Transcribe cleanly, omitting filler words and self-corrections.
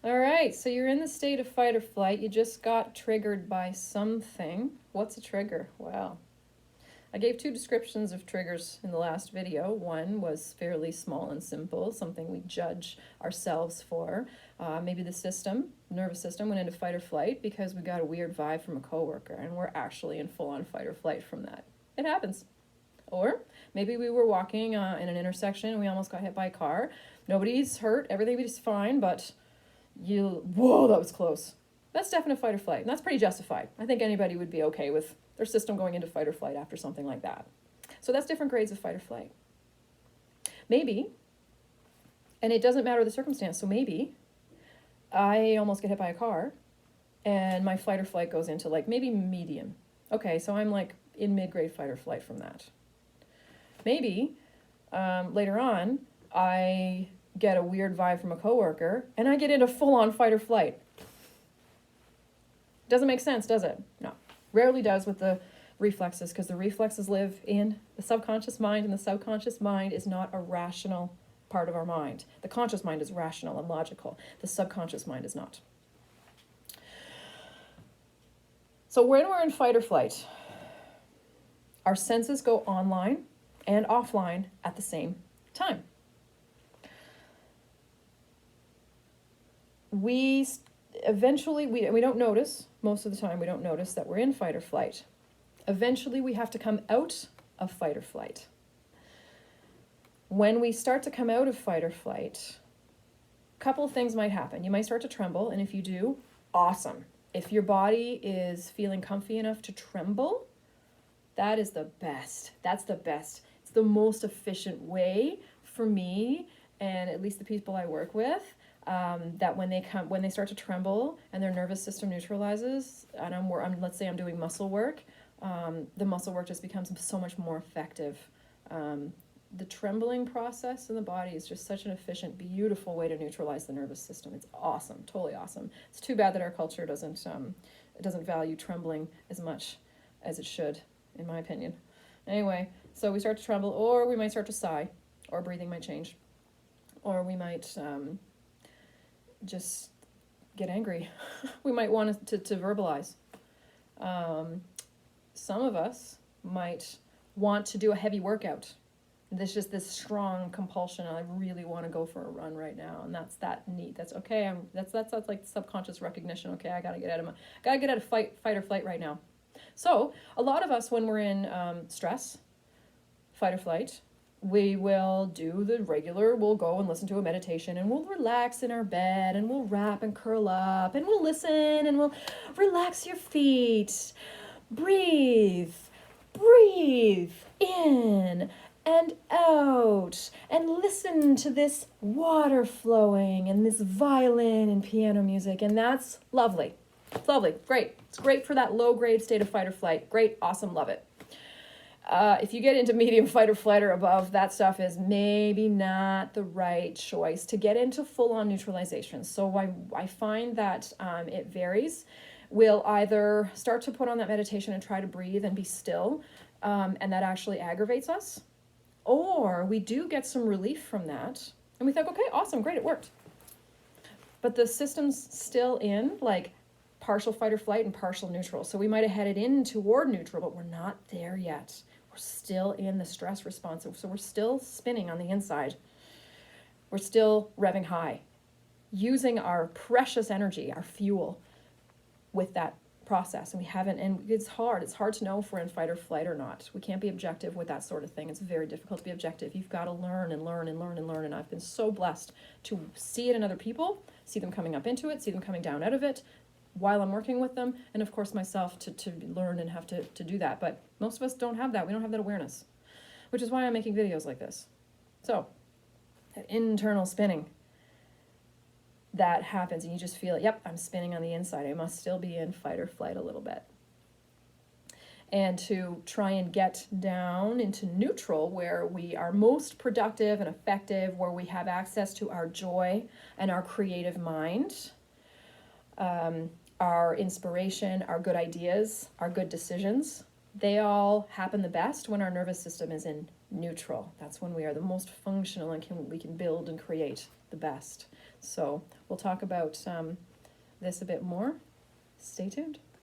All right, so you're in the state of fight or flight. You just got triggered by something. What's a trigger? Well, I gave two descriptions of triggers in the last video. One was fairly small and simple, something we judge ourselves for. Maybe the nervous system went into fight or flight because we got a weird vibe from a coworker and we're actually in full-on fight or flight from that. It happens. Or maybe we were walking in an intersection and we almost got hit by a car. Nobody's hurt, everything is fine, but whoa, that was close. That's definite fight or flight, and that's pretty justified. I think anybody would be okay with their system going into fight or flight after something like that. So that's different grades of fight or flight. Maybe, and it doesn't matter the circumstance, so maybe I almost get hit by a car and my fight or flight goes into like maybe medium. Okay, so I'm like in mid-grade fight or flight from that. Maybe later on I get a weird vibe from a coworker and I get into full-on fight or flight. Doesn't make sense, does it? No. Rarely does with the reflexes, because the reflexes live in the subconscious mind, and the subconscious mind is not a rational part of our mind. The conscious mind is rational and logical. The subconscious mind is not. So when we're in fight or flight, our senses go online and offline at the same time. We don't notice, most of the time we don't notice that we're in fight or flight. Eventually we have to come out of fight or flight. When we start to come out of fight or flight, a couple of things might happen. You might start to tremble, and if you do, awesome. If your body is feeling comfy enough to tremble, that is the best. That's the best. It's the most efficient way for me, and at least the people I work with, that when they start to tremble and their nervous system neutralizes, and let's say I'm doing muscle work, the muscle work just becomes so much more effective. The trembling process in the body is just such an efficient, beautiful way to neutralize the nervous system. It's awesome, totally awesome. It's too bad that our culture doesn't value trembling as much as it should, in my opinion. Anyway, so we start to tremble, or we might start to sigh, or breathing might change, or we might just get angry. We might want to verbalize. Some of us might want to do a heavy workout. There's just this strong compulsion. I really want to go for a run right now, and that's that neat. That's okay. That's like subconscious recognition. Okay, I gotta get out of fight or flight right now. So a lot of us, when we're in stress, fight or flight, we will do the regular. We'll go and listen to a meditation, and we'll relax in our bed, and we'll wrap and curl up, and we'll listen, and we'll relax your feet. Breathe in and out, and listen to this water flowing and this violin and piano music, and that's lovely. It's lovely, great. It's great for that low grade state of fight or flight. Great, awesome, love it. If you get into medium fight or flight or above, that stuff is maybe not the right choice to get into full-on neutralization. So I find that it varies. We'll either start to put on that meditation and try to breathe and be still, and that actually aggravates us, or we do get some relief from that, and we think, okay, awesome, great, it worked. But the system's still in like partial fight or flight and partial neutral. So we might have headed in toward neutral, but we're not there yet. We're still in the stress response. So we're still spinning on the inside. We're still revving high, using our precious energy, our fuel, with that process. And it's hard to know if we're in fight or flight or not. We can't be objective with that sort of thing. It's very difficult to be objective. You've got to learn. And I've been so blessed to see it in other people, see them coming up into it, see them coming down out of it while I'm working with them, and of course myself to learn and have to do that. But most of us don't have that. We don't have that awareness, which is why I'm making videos like this. So that internal spinning, that happens, and you just feel it. Yep, I'm spinning on the inside. I must still be in fight or flight a little bit. And to try and get down into neutral, where we are most productive and effective, where we have access to our joy and our creative mind, our inspiration, our good ideas, our good decisions, they all happen the best when our nervous system is in neutral. That's when we are the most functional and we can build and create the best. So we'll talk about this a bit more. Stay tuned.